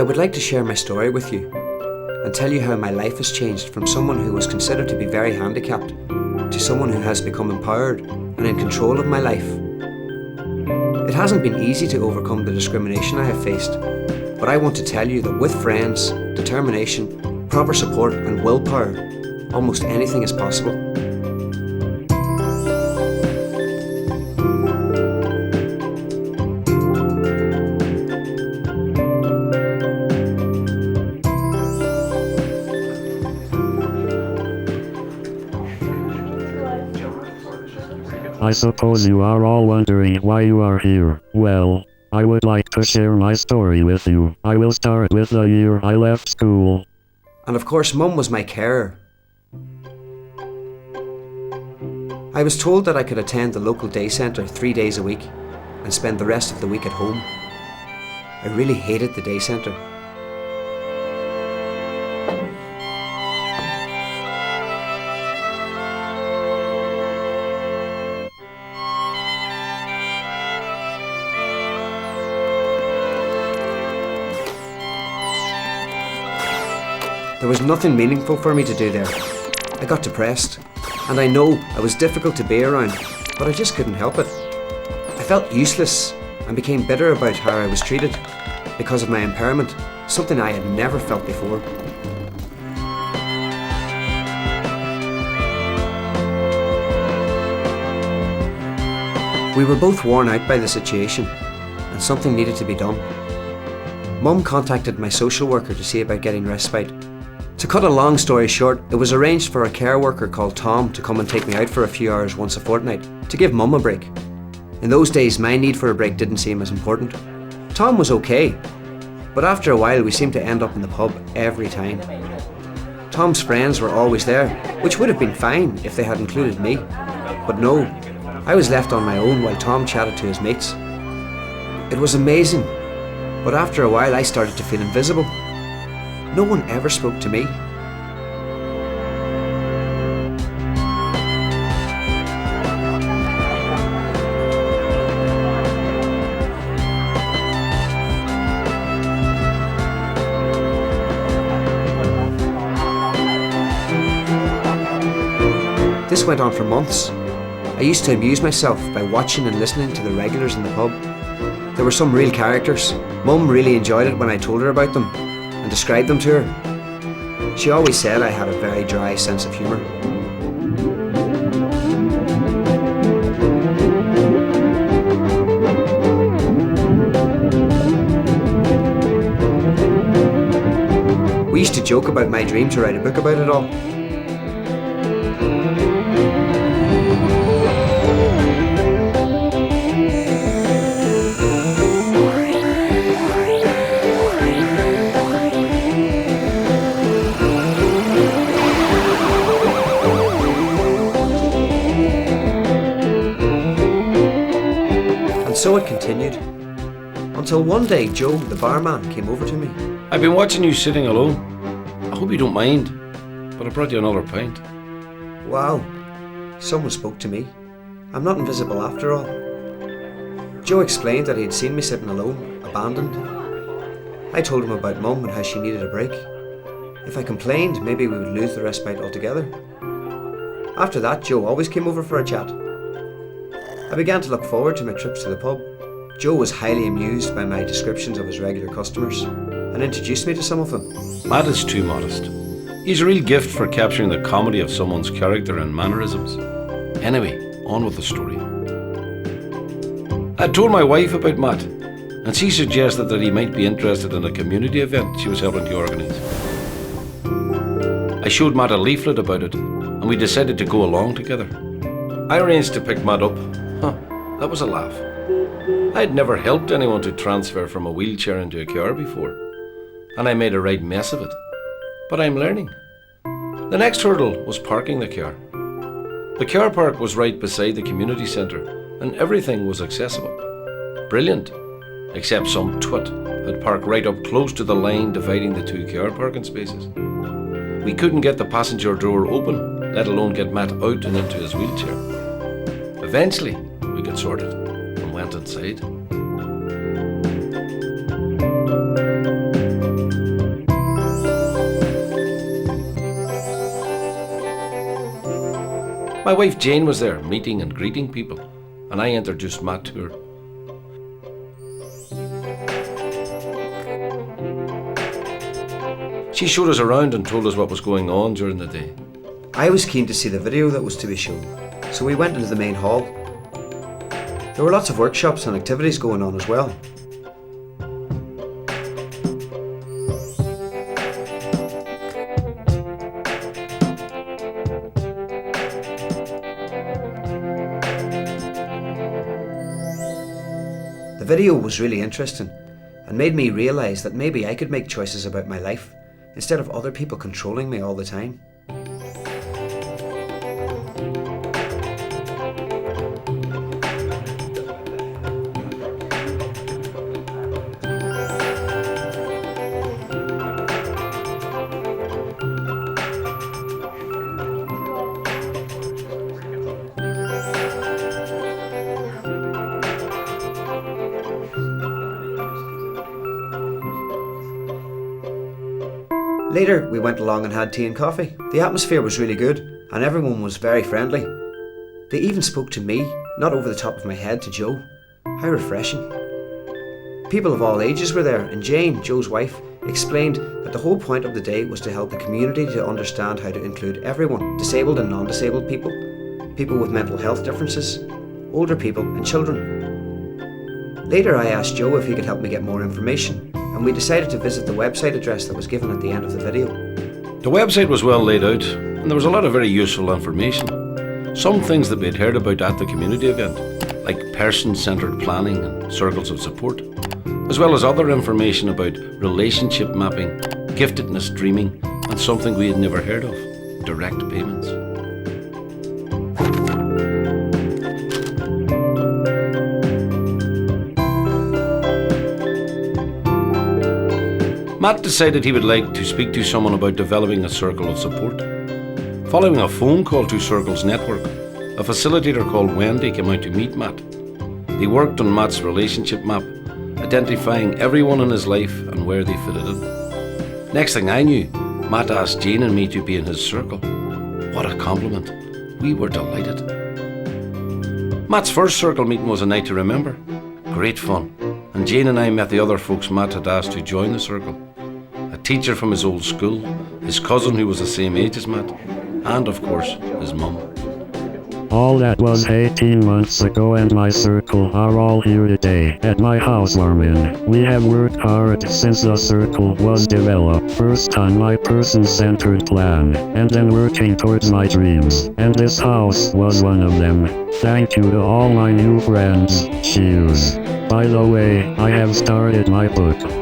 would like to share my story with you and tell you how my life has changed from someone who was considered to be very handicapped to someone who has become empowered and in control of my life. It hasn't been easy to overcome the discrimination I have faced, but I want to tell you that with friends, determination, proper support and willpower, almost anything is possible. I suppose you are all wondering why you are here. Well, I would like to share my story with you. I will start with the year I left school. And of course, Mum was my carer. I was told that I could attend the local day centre 3 days a week and spend the rest of the week at home. I really hated the day centre. There was nothing meaningful for me to do there. I got depressed, and I know I was difficult to be around, but I just couldn't help it. I felt useless and became bitter about how I was treated because of my impairment, something I had never felt before. We were both worn out by the situation, and something needed to be done. Mum contacted my social worker to see about getting respite. To cut a long story short, it was arranged for a care worker called Tom to come and take me out for a few hours once a fortnight to give Mum a break. In those days, my need for a break didn't seem as important. Tom was okay, but after a while we seemed to end up in the pub every time. Tom's friends were always there, which would have been fine if they had included me. But no, I was left on my own while Tom chatted to his mates. It was amazing, but after a while I started to feel invisible. No one ever spoke to me. This went on for months. I used to amuse myself by watching and listening to the regulars in the pub. There were some real characters. Mum really enjoyed it when I told her about them and described them to her. She always said I had a very dry sense of humour. We used to joke about my dream to write a book about it all. So it continued, until one day Joe, the barman, came over to me. I've been watching you sitting alone. I hope you don't mind, but I brought you another pint. Wow, someone spoke to me. I'm not invisible after all. Joe explained that he had seen me sitting alone, abandoned. I told him about Mum and how she needed a break. If I complained, maybe we would lose the respite altogether. After that, Joe always came over for a chat. I began to look forward to my trips to the pub. Joe was highly amused by my descriptions of his regular customers and introduced me to some of them. Matt is too modest. He's a real gift for capturing the comedy of someone's character and mannerisms. Anyway, on with the story. I told my wife about Matt, and she suggested that he might be interested in a community event she was helping to organise. I showed Matt a leaflet about it, and we decided to go along together. I arranged to pick Matt up. That was a laugh. I'd never helped anyone to transfer from a wheelchair into a car before, and I made a right mess of it. But I'm learning. The next hurdle was parking the car. The car park was right beside the community centre, and everything was accessible. Brilliant, except some twit had parked right up close to the line dividing the two car parking spaces. We couldn't get the passenger door open, let alone get Matt out and into his wheelchair. Eventually, we got sorted and went inside. My wife Jane was there, meeting and greeting people, and I introduced Matt to her. She showed us around and told us what was going on during the day. I was keen to see the video that was to be shown, so we went into the main hall. There were lots of workshops and activities going on as well. The video was really interesting and made me realise that maybe I could make choices about my life instead of other people controlling me all the time. Later, we went along and had tea and coffee. The atmosphere was really good, and everyone was very friendly. They even spoke to me, not over the top of my head to Joe. How refreshing. People of all ages were there, and Jane, Joe's wife, explained that the whole point of the day was to help the community to understand how to include everyone, disabled and non-disabled people, people with mental health differences, older people and children. Later, I asked Joe if he could help me get more information, and we decided to visit the website address that was given at the end of the video. The website was well laid out, and there was a lot of very useful information. Some things that we had heard about at the community event, like person-centred planning and circles of support, as well as other information about relationship mapping, giftedness dreaming, and something we had never heard of, direct payments. Matt decided he would like to speak to someone about developing a circle of support. Following a phone call to Circles Network, a facilitator called Wendy came out to meet Matt. He worked on Matt's relationship map, identifying everyone in his life and where they fitted in. Next thing I knew, Matt asked Jane and me to be in his circle. What a compliment. We were delighted. Matt's first circle meeting was a night to remember. Great fun. And Jane and I met the other folks Matt had asked to join the circle. A teacher from his old school, his cousin who was the same age as Matt, and of course, his mum. All that was 18 months ago, and my circle are all here today at my housewarming. We have worked hard since the circle was developed, first on my person-centered plan, and then working towards my dreams, and this house was one of them. Thank you to all my new friends. Cheers. By the way, I have started my book.